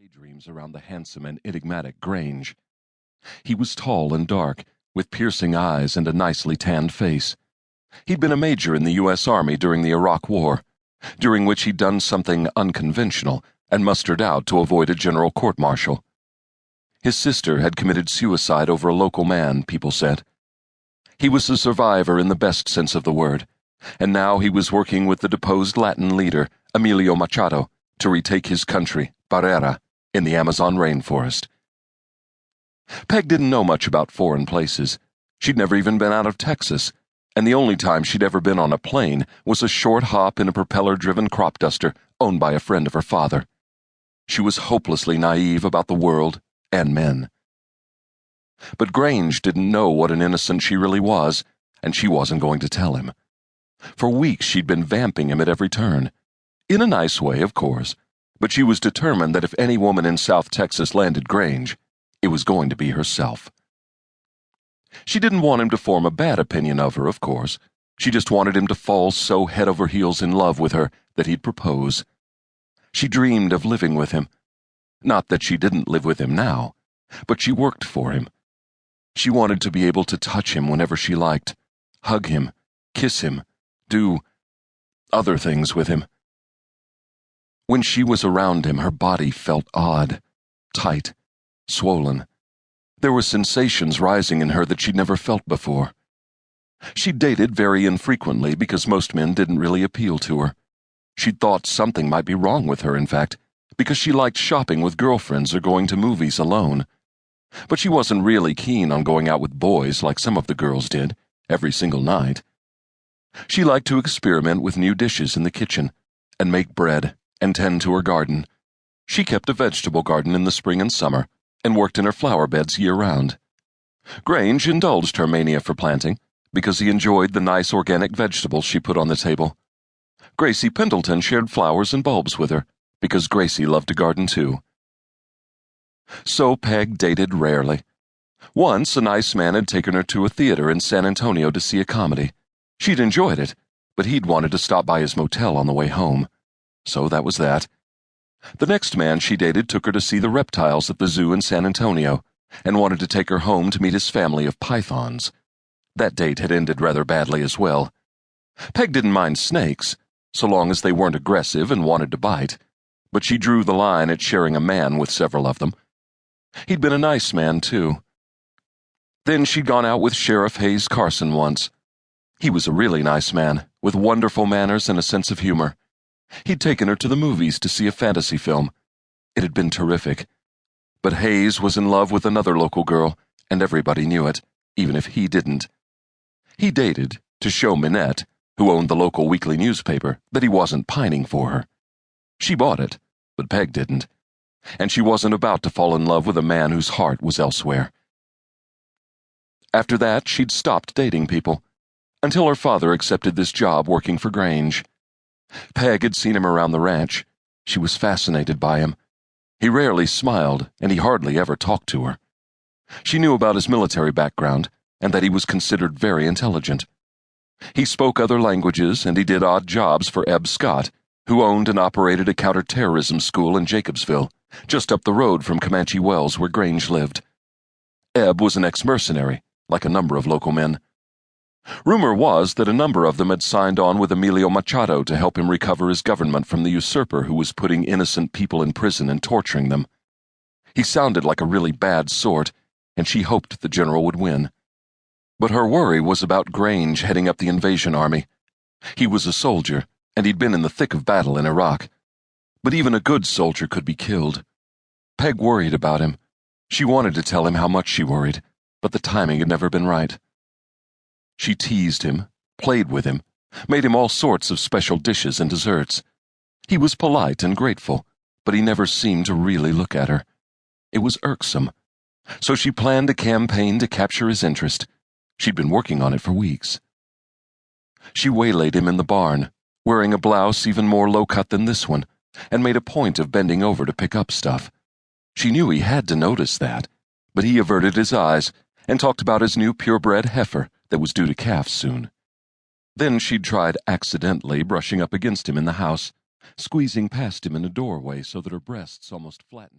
daydreams around the handsome and enigmatic Grange. He was tall and dark, with piercing eyes and a nicely tanned face. He'd been a major in the U.S. Army during the Iraq War, during which he'd done something unconventional and mustered out to avoid a general court-martial. His sister had committed suicide over a local man, people said. He was a survivor in the best sense of the word, and now he was working with the deposed Latin leader, Emilio Machado, to retake his country, Barrera, in the Amazon rainforest. Peg didn't know much about foreign places. She'd never even been out of Texas, and the only time she'd ever been on a plane was a short hop in a propeller-driven crop duster owned by a friend of her father. She was hopelessly naive about the world and men. But Grange didn't know what an innocent she really was, and she wasn't going to tell him. For weeks she'd been vamping him at every turn. In a nice way, of course, but she was determined that if any woman in South Texas landed Grange, it was going to be herself. She didn't want him to form a bad opinion of her, of course. She just wanted him to fall so head over heels in love with her that he'd propose. She dreamed of living with him. Not that she didn't live with him now, but she worked for him. She wanted to be able to touch him whenever she liked, hug him, kiss him, do other things with him. When she was around him, her body felt odd, tight, swollen. There were sensations rising in her that she'd never felt before. She dated very infrequently because most men didn't really appeal to her. She'd thought something might be wrong with her, in fact, because she liked shopping with girlfriends or going to movies alone. But she wasn't really keen on going out with boys like some of the girls did, every single night. She liked to experiment with new dishes in the kitchen, and make bread, and tend to her garden. She kept a vegetable garden in the spring and summer, and worked in her flower beds year-round. Grange indulged her mania for planting, because he enjoyed the nice organic vegetables she put on the table. Gracie Pendleton shared flowers and bulbs with her, because Gracie loved to garden too. So Peg dated rarely. Once a nice man had taken her to a theater in San Antonio to see a comedy. She'd enjoyed it, but he'd wanted to stop by his motel on the way home. So that was that. The next man she dated took her to see the reptiles at the zoo in San Antonio, and wanted to take her home to meet his family of pythons. That date had ended rather badly as well. Peg didn't mind snakes, so long as they weren't aggressive and wanted to bite, but she drew the line at sharing a man with several of them. He'd been a nice man, too. Then she'd gone out with Sheriff Hayes Carson once. He was a really nice man, with wonderful manners and a sense of humor. He'd taken her to the movies to see a fantasy film. It had been terrific. But Hayes was in love with another local girl, and everybody knew it, even if he didn't. He dated to show Minette, who owned the local weekly newspaper, that he wasn't pining for her. She bought it, but Peg didn't, and she wasn't about to fall in love with a man whose heart was elsewhere. After that, she'd stopped dating people, until her father accepted this job working for Grange. Peg had seen him around the ranch. She was fascinated by him. He rarely smiled, and he hardly ever talked to her. She knew about his military background, and that he was considered very intelligent. He spoke other languages, and he did odd jobs for Eb Scott, who owned and operated a counterterrorism school in Jacobsville, just up the road from Comanche Wells where Grange lived. Eb was an ex-mercenary, like a number of local men. Rumor was that a number of them had signed on with Emilio Machado to help him recover his government from the usurper who was putting innocent people in prison and torturing them. He sounded like a really bad sort, and she hoped the general would win. But her worry was about Grange heading up the invasion army. He was a soldier, and he'd been in the thick of battle in Iraq. But even a good soldier could be killed. Peg worried about him. She wanted to tell him how much she worried, but the timing had never been right. She teased him, played with him, made him all sorts of special dishes and desserts. He was polite and grateful, but he never seemed to really look at her. It was irksome. So she planned a campaign to capture his interest. She'd been working on it for weeks. She waylaid him in the barn, wearing a blouse even more low-cut than this one, and made a point of bending over to pick up stuff. She knew he had to notice that, but he averted his eyes and talked about his new purebred heifer that was due to calf soon. Then she'd tried accidentally brushing up against him in the house, squeezing past him in a doorway so that her breasts almost flattened against